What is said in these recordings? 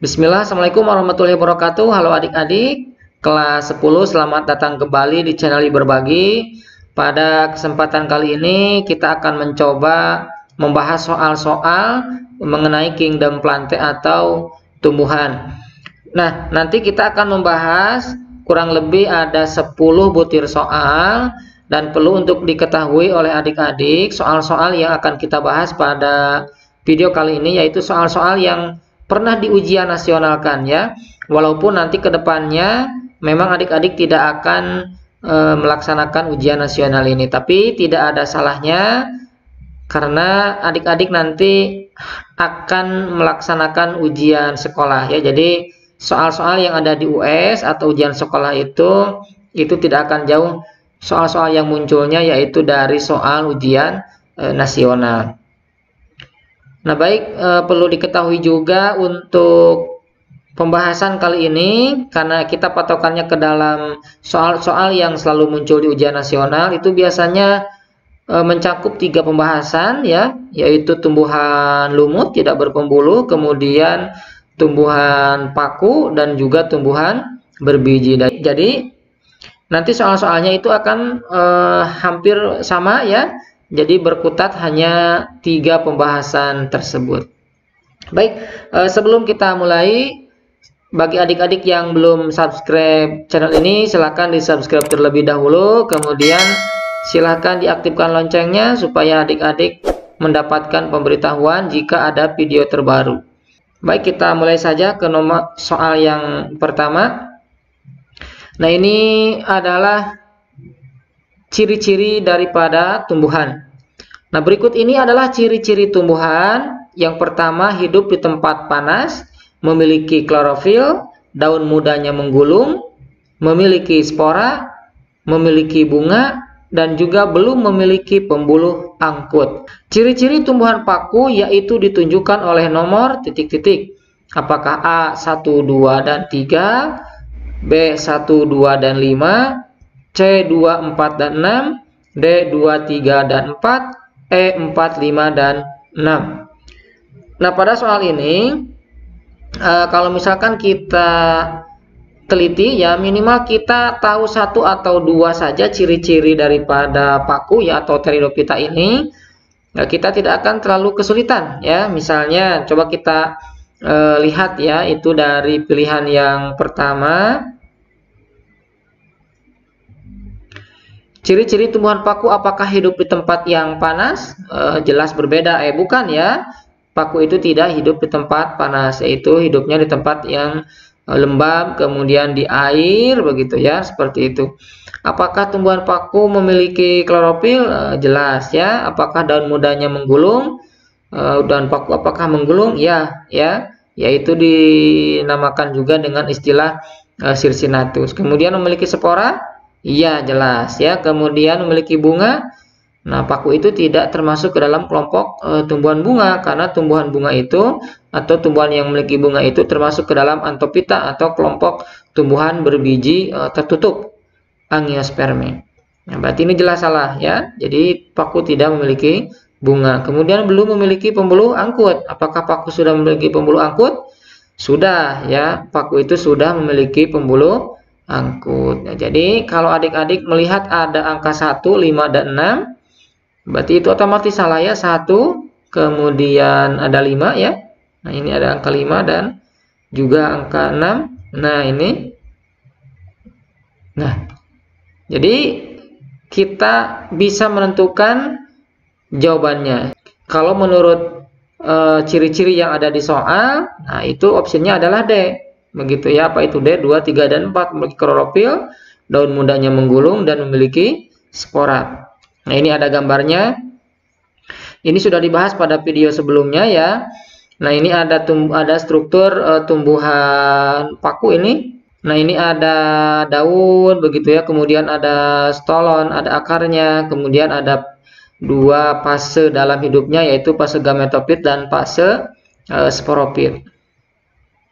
Bismillah, Assalamualaikum warahmatullahi wabarakatuh. Halo adik-adik, kelas 10, selamat datang kembali di channel Berbagi. Pada kesempatan kali ini kita akan mencoba membahas soal-soal mengenai kingdom plant atau tumbuhan. Nah, nanti kita akan membahas kurang lebih ada 10 butir soal, dan perlu untuk diketahui oleh adik-adik soal-soal yang akan kita bahas pada video kali ini, yaitu soal-soal yang pernah diujian nasionalkan ya. Walaupun nanti kedepannya memang adik-adik tidak akan melaksanakan ujian nasional ini, tapi tidak ada salahnya karena adik-adik nanti akan melaksanakan ujian sekolah ya. Jadi soal-soal yang ada di US atau ujian sekolah itu tidak akan jauh soal-soal yang munculnya, yaitu dari soal ujian nasional. Nah baik, perlu diketahui juga untuk pembahasan kali ini, karena kita patokannya ke dalam soal-soal yang selalu muncul di ujian nasional, itu biasanya mencakup 3 pembahasan ya, yaitu tumbuhan lumut tidak berpembuluh, kemudian tumbuhan paku, dan juga tumbuhan berbiji. Jadi nanti soal-soalnya itu akan hampir sama ya. Jadi berkutat hanya 3 pembahasan tersebut. Baik, sebelum kita mulai, bagi adik-adik yang belum subscribe channel ini, silahkan di subscribe terlebih dahulu. Kemudian silahkan diaktifkan loncengnya supaya adik-adik mendapatkan pemberitahuan jika ada video terbaru. Baik, kita mulai saja ke nomor soal yang pertama. Nah, ini adalah ciri-ciri daripada tumbuhan. Nah, berikut ini adalah ciri-ciri tumbuhan. Yang pertama, hidup di tempat panas, memiliki klorofil, daun mudanya menggulung, memiliki spora, memiliki bunga, dan juga belum memiliki pembuluh angkut. Ciri-ciri tumbuhan paku yaitu ditunjukkan oleh nomor titik-titik. Apakah A 1, 2, dan 3, B 1, 2, dan 5, C 2, 4, dan 6, D 2, 3, dan 4, E 4, 5, dan 6. Nah, pada soal ini kalau misalkan kita teliti ya, minimal kita tahu 1 atau 2 saja ciri-ciri daripada paku ya atau Pteridophyta ini, nah, kita tidak akan terlalu kesulitan ya. Misalnya coba kita lihat ya, itu dari pilihan yang pertama. Ciri-ciri tumbuhan paku, apakah hidup di tempat yang panas? Jelas berbeda, bukan ya. Paku itu tidak hidup di tempat panas, yaitu hidupnya di tempat yang lembab, kemudian di air begitu ya, seperti itu. Apakah tumbuhan paku memiliki klorofil? Jelas ya. Apakah daun mudanya menggulung? Daun paku apakah menggulung? Ya, yaitu dinamakan juga dengan istilah Circinatus. Kemudian memiliki spora? Iya, jelas ya. Kemudian memiliki bunga. Nah, paku itu tidak termasuk ke dalam kelompok tumbuhan bunga, karena tumbuhan bunga itu atau tumbuhan yang memiliki bunga itu termasuk ke dalam Anthophyta atau kelompok tumbuhan berbiji tertutup, Angiospermae. Nah, berarti ini jelas salah ya. Jadi paku tidak memiliki bunga. Kemudian belum memiliki pembuluh angkut. Apakah paku sudah memiliki pembuluh angkut? Sudah ya, paku itu sudah memiliki pembuluh angkut. Nah, jadi kalau adik-adik melihat ada angka 1, 5, dan 6, berarti itu otomatis salah ya. 1, kemudian ada 5 ya. Nah, ini ada angka 5 dan juga angka 6. Nah, ini. Nah, jadi kita bisa menentukan jawabannya. Kalau menurut ciri-ciri yang ada di soal, nah itu opsinya adalah D. Begitu ya. Apa itu D? 2, 3, dan 4. Memiliki klorofil, daun mudanya menggulung, dan memiliki spora. Nah, ini ada gambarnya. Ini sudah dibahas pada video sebelumnya ya. Nah, ini ada struktur tumbuhan paku ini. Nah, ini ada daun begitu ya. Kemudian ada stolon, ada akarnya. Kemudian ada 2 fase dalam hidupnya, yaitu fase gametofit dan fase sporopit.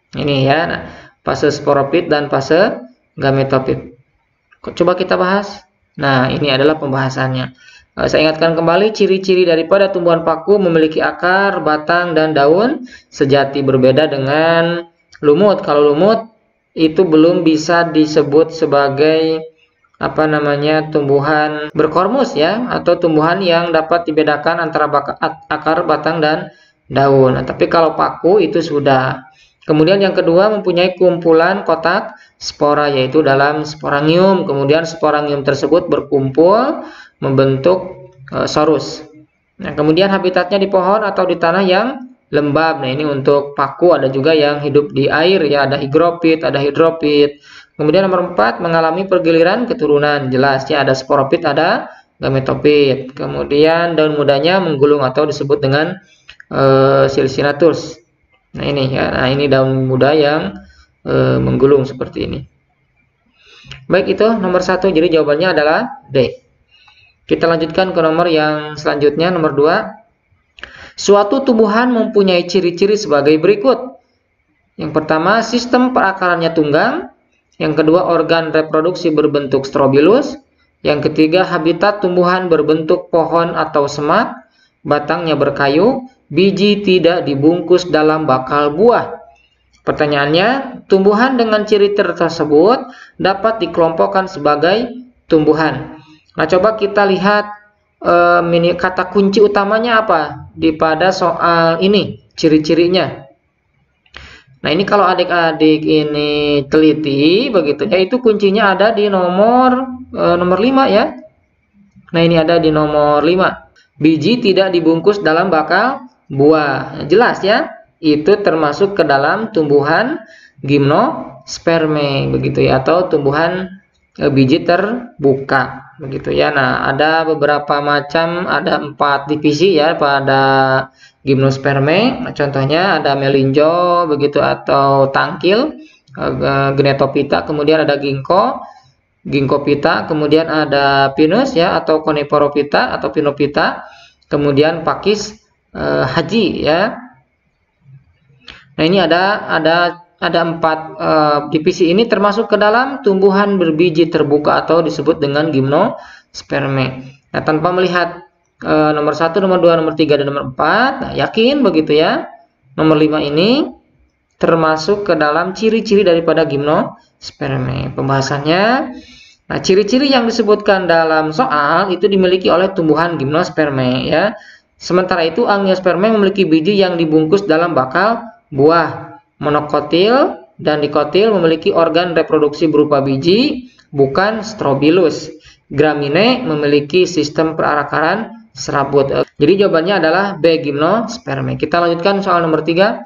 Ini ya, nah, fase sporopit dan fase gametofit. Coba kita bahas. Nah, ini adalah pembahasannya. Saya ingatkan kembali, ciri-ciri daripada tumbuhan paku memiliki akar, batang, dan daun sejati, berbeda dengan lumut. Kalau lumut itu belum bisa disebut sebagai tumbuhan berkormus ya, atau tumbuhan yang dapat dibedakan antara akar, batang, dan daun. Nah, tapi kalau paku itu sudah. Kemudian yang kedua mempunyai kumpulan kotak spora, yaitu dalam sporangium. Kemudian sporangium tersebut berkumpul membentuk sorus. Nah, kemudian habitatnya di pohon atau di tanah yang lembab. Nah, ini untuk paku. Ada juga yang hidup di air ya, ada higropit, ada hidropit. Kemudian nomor 4, mengalami pergiliran keturunan. Jelas ya, ada sporopit, ada gametopit. Kemudian daun mudanya menggulung atau disebut dengan silsinatus. Nah, ini ya. Nah, ini daun muda yang menggulung seperti ini. Baik, itu nomor 1. Jadi jawabannya adalah D. Kita lanjutkan ke nomor yang selanjutnya, nomor 2. Suatu tumbuhan mempunyai ciri-ciri sebagai berikut. Yang pertama, sistem perakarannya tunggang. Yang kedua, organ reproduksi berbentuk strobilus. Yang ketiga, habitat tumbuhan berbentuk pohon atau semak. Batangnya berkayu. Biji tidak dibungkus dalam bakal buah. Pertanyaannya, tumbuhan dengan ciri tersebut dapat dikelompokkan sebagai tumbuhan. Nah, coba kita lihat kata kunci utamanya apa pada soal ini, ciri-cirinya. Nah, ini kalau adik-adik ini teliti begitu ya, itu kuncinya ada di nomor 5 ya. Nah, ini ada di nomor 5. Biji tidak dibungkus dalam bakal buah. Jelas ya, itu termasuk ke dalam tumbuhan gimnosperme begitu ya, atau tumbuhan biji terbuka begitu ya. Nah, ada beberapa macam, ada 4 divisi ya pada gimnosperme. Nah, contohnya ada melinjo begitu atau tangkil, gnetophyta, kemudian ada ginkgophyta, kemudian ada pinus ya atau coniferophyta atau pinophyta, kemudian pakis haji ya. Nah, ini ada 4 divisi ini termasuk ke dalam tumbuhan berbiji terbuka atau disebut dengan gimnosperme. Nah, tanpa melihat nomor 1, nomor 2, nomor 3, dan nomor 4, nah, yakin begitu ya, nomor 5 ini termasuk ke dalam ciri-ciri daripada gimnosperme. Pembahasannya, nah, ciri-ciri yang disebutkan dalam soal itu dimiliki oleh tumbuhan gimnosperme ya. Sementara itu angiosperme memiliki biji yang dibungkus dalam bakal buah. Monokotil dan dikotil memiliki organ reproduksi berupa biji, bukan strobilus. Gramine memiliki sistem perakaran serabut. Jadi jawabannya adalah B, gimnosperme. Kita lanjutkan soal nomor 3.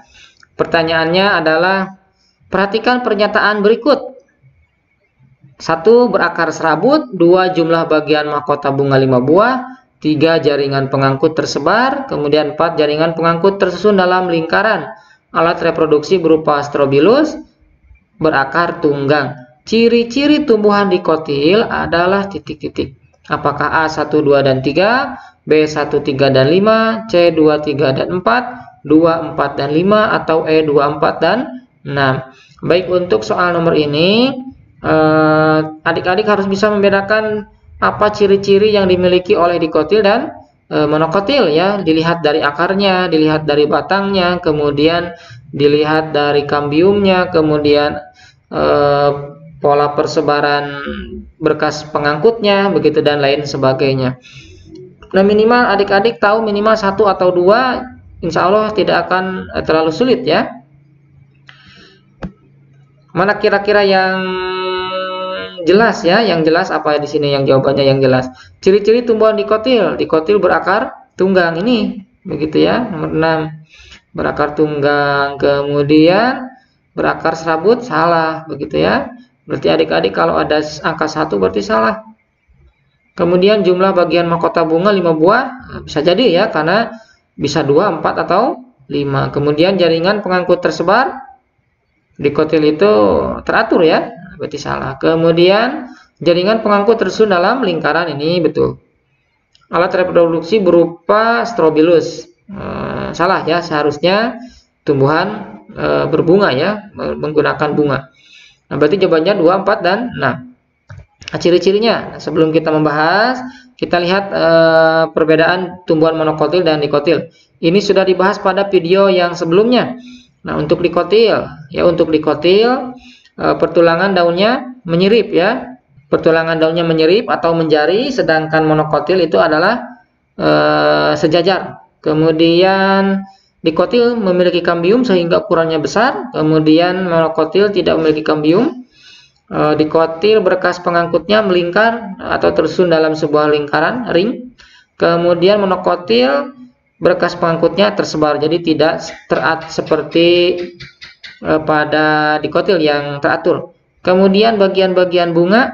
Pertanyaannya adalah, perhatikan pernyataan berikut. 1. Berakar serabut. 2. Jumlah bagian mahkota bunga 5 buah. 3. Jaringan pengangkut tersebar. Kemudian 4. Jaringan pengangkut tersusun dalam lingkaran. Alat reproduksi berupa strobilus, berakar tunggang. Ciri-ciri tumbuhan dikotil adalah titik-titik. Apakah A 1, 2, dan 3, B 1, 3, dan 5, C 2, 3, dan 4, 2, 4, dan 5, atau E 2, 4, dan 6. Baik, untuk soal nomor ini adik-adik harus bisa membedakan apa ciri-ciri yang dimiliki oleh dikotil dan monokotil ya. Dilihat dari akarnya, dilihat dari batangnya, kemudian dilihat dari kambiumnya, kemudian pola persebaran berkas pengangkutnya begitu, dan lain sebagainya. Nah, minimal adik-adik tahu minimal 1 atau 2, insya Allah tidak akan terlalu sulit ya. Mana kira-kira yang jelas ya? Yang jelas apa di sini yang jawabannya yang jelas? Ciri-ciri tumbuhan dikotil. Dikotil berakar tunggang ini, begitu ya. Nomor 6. Berakar tunggang, kemudian berakar serabut, salah, begitu ya. Berarti adik-adik kalau ada angka 1 berarti salah. Kemudian jumlah bagian mahkota bunga 5 buah, bisa jadi ya, karena bisa 2, 4, atau 5. Kemudian jaringan pengangkut tersebar, dikotil itu teratur ya, berarti salah. Kemudian jaringan pengangkut tersusun dalam lingkaran, ini betul. Alat reproduksi berupa strobilus, salah ya, seharusnya tumbuhan berbunga ya, menggunakan bunga. Nah, berarti jawabannya 2, 4, dan 6. Nah, ciri-cirinya sebelum kita membahas, kita lihat perbedaan tumbuhan monokotil dan dikotil. Ini sudah dibahas pada video yang sebelumnya. Nah, untuk dikotil, ya untuk dikotil pertulangan daunnya menyirip ya. Pertulangan daunnya menyirip atau menjari, sedangkan monokotil itu adalah sejajar. Kemudian dikotil memiliki kambium sehingga ukurannya besar, kemudian monokotil tidak memiliki kambium. Dikotil berkas pengangkutnya melingkar atau tersusun dalam sebuah lingkaran ring. Kemudian monokotil berkas pengangkutnya tersebar, jadi tidak seperti pada dikotil yang teratur. Kemudian bagian-bagian bunga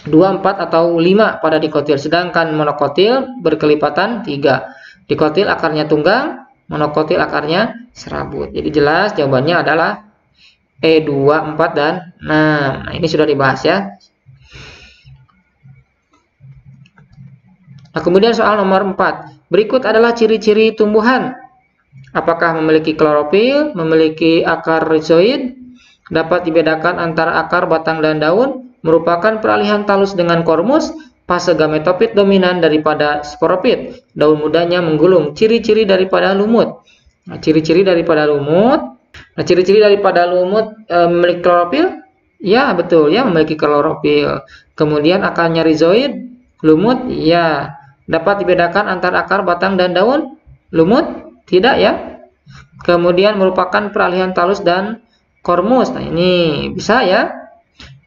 2, 4 atau 5 pada dikotil, sedangkan monokotil berkelipatan 3. Dikotil akarnya tunggang, monokotil akarnya serabut. Jadi jelas jawabannya adalah E2, 4, dan 6. Nah, ini sudah dibahas ya. Nah, kemudian soal nomor 4. Berikut adalah ciri-ciri tumbuhan. Apakah memiliki klorofil, memiliki akar rizoid, dapat dibedakan antara akar, batang, dan daun, merupakan peralihan talus dengan kormus, fase gametofit dominan daripada sporopit, daun mudanya menggulung. Ciri-ciri daripada lumut. Nah, ciri-ciri daripada lumut. Nah, ciri-ciri daripada lumut memiliki klorofil? Ya, betul ya, memiliki klorofil. Kemudian akarnya rizoid, lumut? Ya. Dapat dibedakan antara akar, batang, dan daun? Lumut? Tidak ya. Kemudian merupakan peralihan talus dan kormus. Nah, ini bisa ya.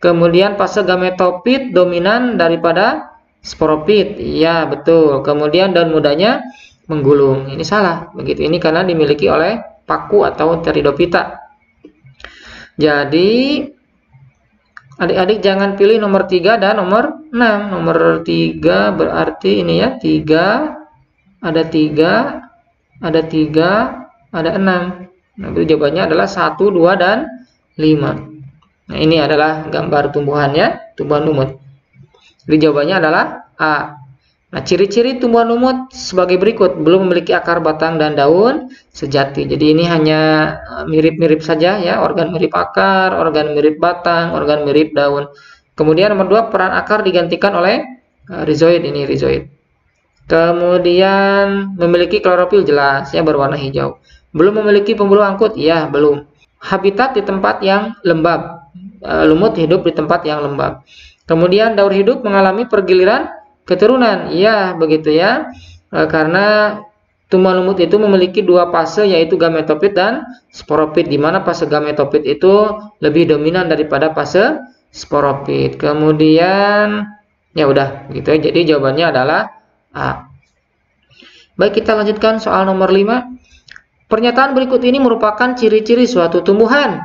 Kemudian fase gametofit dominan daripada sporopit. Ya, betul. Kemudian daun mudanya menggulung. Ini salah. Begitu, ini karena dimiliki oleh paku atau Pteridophyta. Jadi adik-adik jangan pilih nomor 3 dan nomor 6. Nomor 3 berarti ini ya, 3, ada 3, ada 3, ada 6. Nah, jawabannya adalah 1, 2, dan 5. Nah, ini adalah gambar tumbuhannya, tumbuhan lumut. Jadi jawabannya adalah A. Nah, ciri-ciri tumbuhan lumut sebagai berikut: belum memiliki akar, batang, dan daun sejati. Jadi ini hanya mirip-mirip saja ya, organ mirip akar, organ mirip batang, organ mirip daun. Kemudian nomor 2, peran akar digantikan oleh rizoid, ini rizoid. Kemudian memiliki klorofil, jelas ya, berwarna hijau. Belum memiliki pembuluh angkut, ya belum. Habitat di tempat yang lembab. Lumut hidup di tempat yang lembab. Kemudian daur hidup mengalami pergiliran keturunan, ya begitu ya, karena tumbuhan lumut itu memiliki 2 fase, yaitu gametofit dan sporopit, di mana fase gametofit itu lebih dominan daripada fase sporopit. Kemudian ya udah gitu ya, jadi jawabannya adalah A. Baik, kita lanjutkan soal nomor 5. Pernyataan berikut ini merupakan ciri-ciri suatu tumbuhan: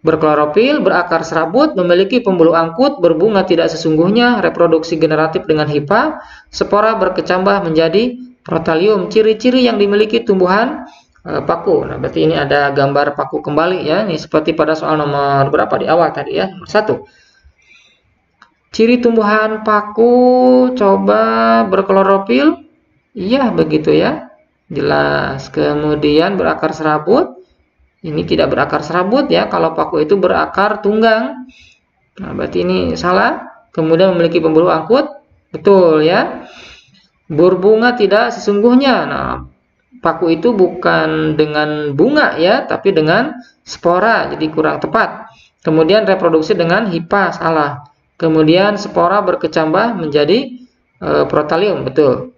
berklorofil, berakar serabut, memiliki pembuluh angkut, berbunga tidak sesungguhnya, reproduksi generatif dengan hifa, spora berkecambah menjadi protalium. Ciri-ciri yang dimiliki tumbuhan paku. Nah, berarti ini ada gambar paku kembali ya. Ini seperti pada soal nomor berapa di awal tadi ya, nomor 1. Ciri tumbuhan paku, coba berklorofil. Iya, begitu ya. Jelas. Kemudian berakar serabut. Ini tidak berakar serabut ya, kalau paku itu berakar tunggang. Nah, berarti ini salah. Kemudian memiliki pembuluh angkut, betul ya. Berbunga tidak sesungguhnya. Nah, paku itu bukan dengan bunga ya, tapi dengan spora, jadi kurang tepat. Kemudian reproduksi dengan hifa, salah. Kemudian spora berkecambah menjadi protalium, betul.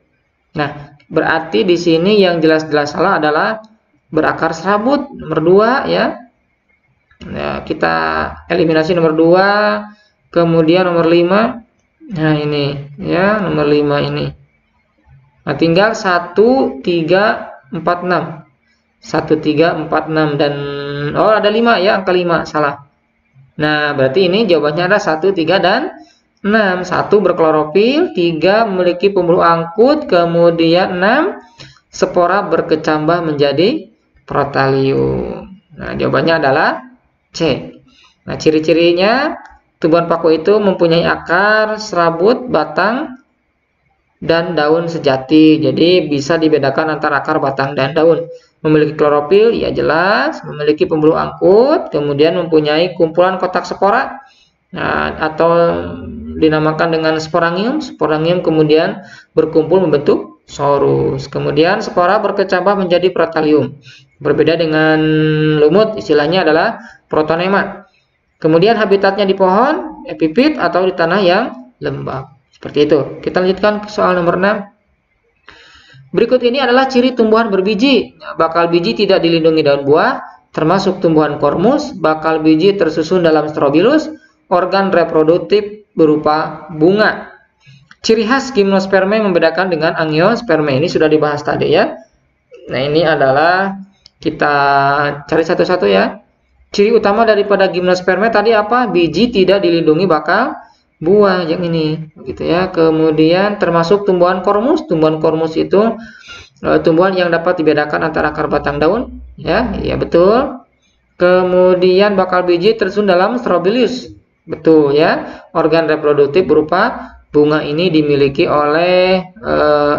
Nah, berarti di sini yang jelas-jelas salah adalah berakar serabut, nomor 2 ya. Nah, kita eliminasi nomor 2. Kemudian nomor 5. Nah, ini ya, nomor 5 ini. Nah, tinggal 1, 3, 4, 6. 1, 3, 4, 6 dan oh ada 5 ya, angka 5 salah. Nah, berarti ini jawabannya ada 1, 3, dan 6. 1 berklorofil, 3 memiliki pembuluh angkut, kemudian 6 spora berkecambah menjadi protalium. Nah, jawabannya adalah C. Nah, ciri-cirinya tumbuhan paku itu mempunyai akar, serabut, batang, dan daun sejati. Jadi bisa dibedakan antara akar, batang, dan daun. Memiliki klorofil, ya jelas. Memiliki pembuluh angkut, kemudian mempunyai kumpulan kotak spora, nah, atau dinamakan dengan sporangium. Sporangium kemudian berkumpul membentuk sorus. Kemudian spora berkecambah menjadi protalium. Berbeda dengan lumut, istilahnya adalah protonema. Kemudian habitatnya di pohon, epifit, atau di tanah yang lembab. Seperti itu. Kita lanjutkan ke soal nomor 6. Berikut ini adalah ciri tumbuhan berbiji. Bakal biji tidak dilindungi daun buah, termasuk tumbuhan kormus. Bakal biji tersusun dalam strobilus. Organ reproduktif berupa bunga. Ciri khas gimnospermae membedakan dengan angiospermae. Ini sudah dibahas tadi ya. Nah, ini adalah kita cari satu-satu ya. Ciri utama daripada gimnospermae tadi apa? Biji tidak dilindungi bakal buah, yang ini gitu ya. Kemudian termasuk tumbuhan kormus. Tumbuhan kormus itu tumbuhan yang dapat dibedakan antara akar, batang, daun ya. Ya betul. Kemudian bakal biji tersusun dalam strobilus. Betul ya. Organ reproduktif berupa bunga ini dimiliki oleh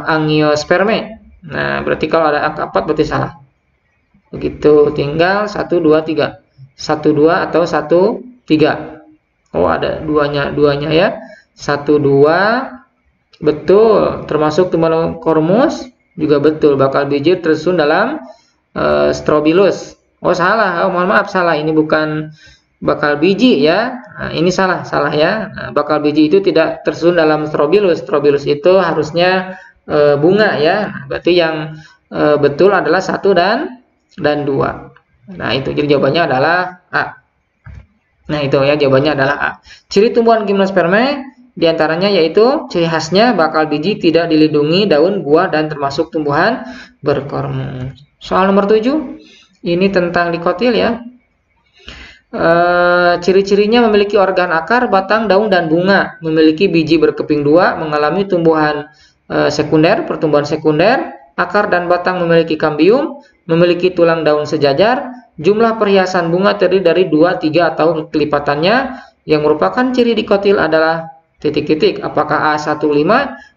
angiospermae. Nah, berarti kalau ada angka 4 berarti salah. Begitu, tinggal 1 2 3. 1 2 atau 1 3. Oh, ada duanya ya. 1 2 betul, termasuk tumbuhan kormus juga betul. Bakal biji tersusun dalam strobilus. Oh, salah. Oh, mohon maaf, salah. Ini bukan bakal biji ya. Nah, ini salah ya. Nah, bakal biji itu tidak tersusun dalam strobilus. Strobilus itu harusnya bunga ya. Nah, berarti yang betul adalah 1 dan 2. Nah, itu jadi jawabannya adalah A. Nah, itu ya, jawabannya adalah A. Ciri tumbuhan gimnospermae diantaranya yaitu ciri khasnya bakal biji tidak dilindungi daun, buah, dan termasuk tumbuhan berkormus. Soal nomor 7. Ini tentang dikotil ya. Ciri-cirinya memiliki organ akar, batang, daun, dan bunga. Memiliki biji berkeping 2, mengalami tumbuhan sekunder, pertumbuhan sekunder. Akar dan batang memiliki kambium, memiliki tulang daun sejajar. Jumlah perhiasan bunga terdiri dari 2, 3, atau kelipatannya. Yang merupakan ciri dikotil adalah titik-titik. Apakah A15,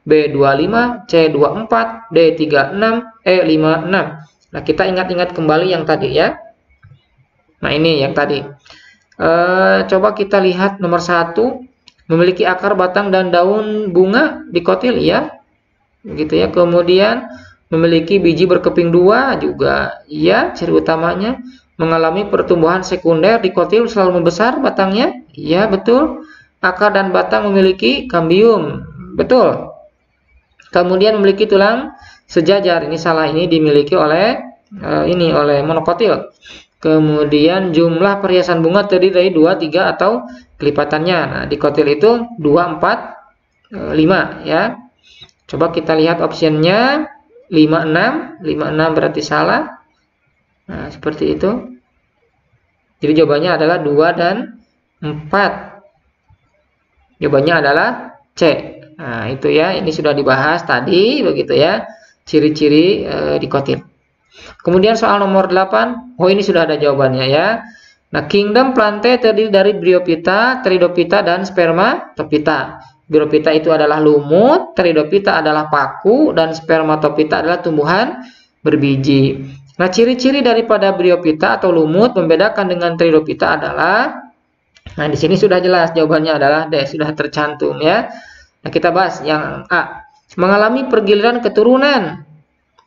B25, C24, D36, E56. Nah, kita ingat-ingat kembali yang tadi ya. Nah, ini yang tadi. Coba kita lihat nomor 1. Memiliki akar, batang, dan daun bunga dikotil ya. Begitu ya. Kemudian memiliki biji berkeping 2 juga ya, ciri utamanya. Mengalami pertumbuhan sekunder dikotil selalu membesar batangnya. Iya, betul. Akar dan batang memiliki kambium. Betul. Kemudian memiliki tulang sejajar. Ini salah, ini dimiliki oleh oleh monokotil. Kemudian jumlah perhiasan bunga terdiri dari 2, 3, atau kelipatannya. Nah, dikotil itu 2, 4, 5 ya. Coba kita lihat optionnya. 56 berarti salah. Nah, seperti itu. Jadi jawabannya adalah 2 dan 4. Jawabannya adalah C. Nah, itu ya, ini sudah dibahas tadi begitu ya. Ciri-ciri dikotil. Kemudian soal nomor 8. Oh, ini sudah ada jawabannya ya. Nah, kingdom Plantae terdiri dari Bryophyta, Pteridophyta, dan Spermatophyta. Bryophyta itu adalah lumut, Pteridophyta adalah paku, dan Spermatophyta adalah tumbuhan berbiji. Nah, ciri-ciri daripada Bryophyta atau lumut membedakan dengan Pteridophyta adalah, nah di sini sudah jelas jawabannya adalah D, sudah tercantum ya. Nah, kita bahas yang A. Mengalami pergiliran keturunan.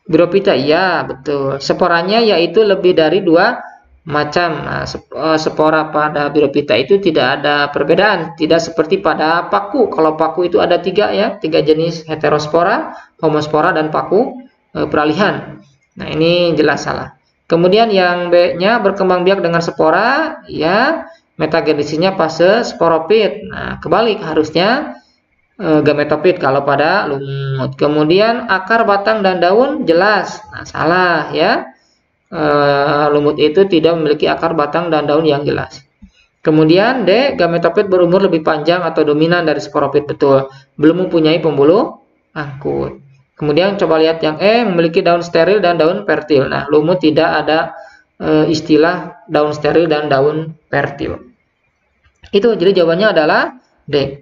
Bryophyta, iya betul. Sporanya yaitu lebih dari 2 macam. Nah, spora pada Bryophyta itu tidak ada perbedaan, tidak seperti pada paku. Kalau paku itu ada 3 ya, 3 jenis, heterospora, homospora, dan paku peralihan. Nah, ini jelas salah. Kemudian yang B-nya berkembang biak dengan spora, ya, metagenesisnya fase sporopit. Nah, kebalik harusnya gametofit kalau pada lumut. Kemudian akar, batang, dan daun jelas. Nah, salah ya. Lumut itu tidak memiliki akar, batang, dan daun yang jelas. Kemudian D, gametofit berumur lebih panjang atau dominan dari sporopit, betul. Belum mempunyai pembuluh angkut. Kemudian coba lihat yang E, memiliki daun steril dan daun fertil. Nah, lumut tidak ada istilah daun steril dan daun fertil. Itu jadi jawabannya adalah D.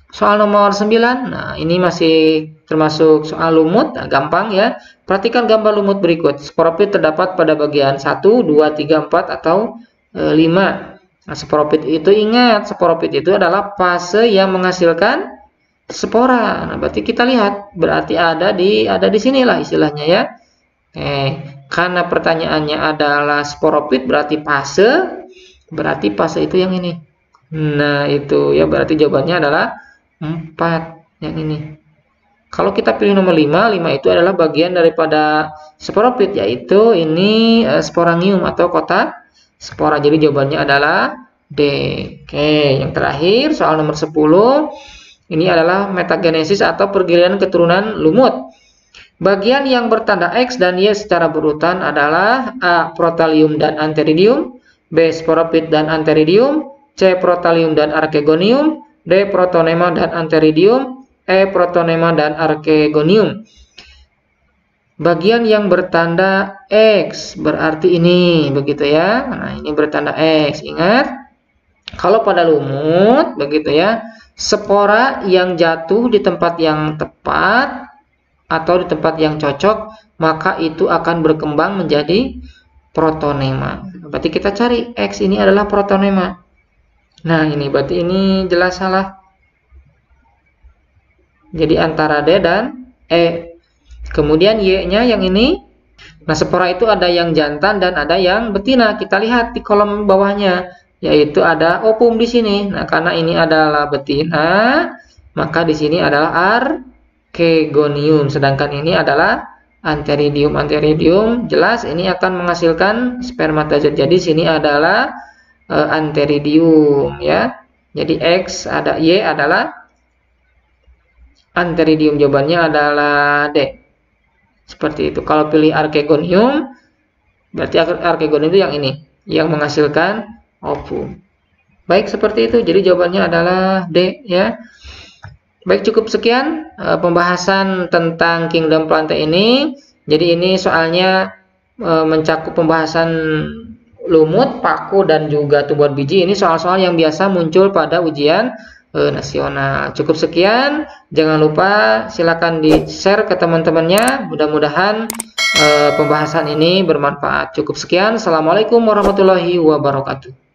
Soal nomor 9, nah ini masih termasuk soal lumut, nah, gampang ya. Perhatikan gambar lumut berikut. Sporopit terdapat pada bagian 1, 2, 3, 4, atau 5. Nah, sporopit itu ingat, sporopit itu adalah fase yang menghasilkan spora. Nah, berarti kita lihat, berarti ada di sinilah istilahnya ya. Karena pertanyaannya adalah sporopit berarti fase itu yang ini. Nah, itu ya berarti jawabannya adalah 4 yang ini. Kalau kita pilih nomor 5 itu adalah bagian daripada sporopit, yaitu ini sporangium atau kotak spora. Jadi jawabannya adalah D. Oke, yang terakhir soal nomor 10. Ini adalah metagenesis atau pergiliran keturunan lumut. Bagian yang bertanda X dan Y secara berurutan adalah A. protalium dan antheridium, B. sporopit dan antheridium, C. protalium dan archegonium, D. protonema dan antheridium, E. protonema dan archegonium. Bagian yang bertanda X berarti ini, begitu ya. Nah, ini bertanda X. Ingat, kalau pada lumut, begitu ya, spora yang jatuh di tempat yang tepat atau di tempat yang cocok, maka itu akan berkembang menjadi protonema. Berarti kita cari X ini adalah protonema. Nah, ini berarti ini jelas salah. Jadi antara D dan E. Kemudian Y-nya yang ini. Nah, spora itu ada yang jantan dan ada yang betina. Kita lihat di kolom bawahnya, yaitu ada ovum di sini. Nah, karena ini adalah betina, maka di sini adalah archegonium. Sedangkan ini adalah antheridium. Antheridium jelas ini akan menghasilkan spermatozoid. Jadi sini adalah antheridium ya. Jadi X ada, Y adalah antheridium. Jawabannya adalah D. Seperti itu. Kalau pilih archegonium, berarti archegonium itu yang ini, yang menghasilkan ovum. Baik, seperti itu. Jadi jawabannya adalah D ya. Baik, cukup sekian pembahasan tentang Kingdom Plantae ini. Jadi ini soalnya mencakup pembahasan lumut, paku, dan juga tumbuhan biji. Ini soal-soal yang biasa muncul pada ujian nasional. Cukup sekian, jangan lupa silakan di-share ke teman-temannya. Mudah-mudahan pembahasan ini bermanfaat. Cukup sekian, assalamualaikum warahmatullahi wabarakatuh.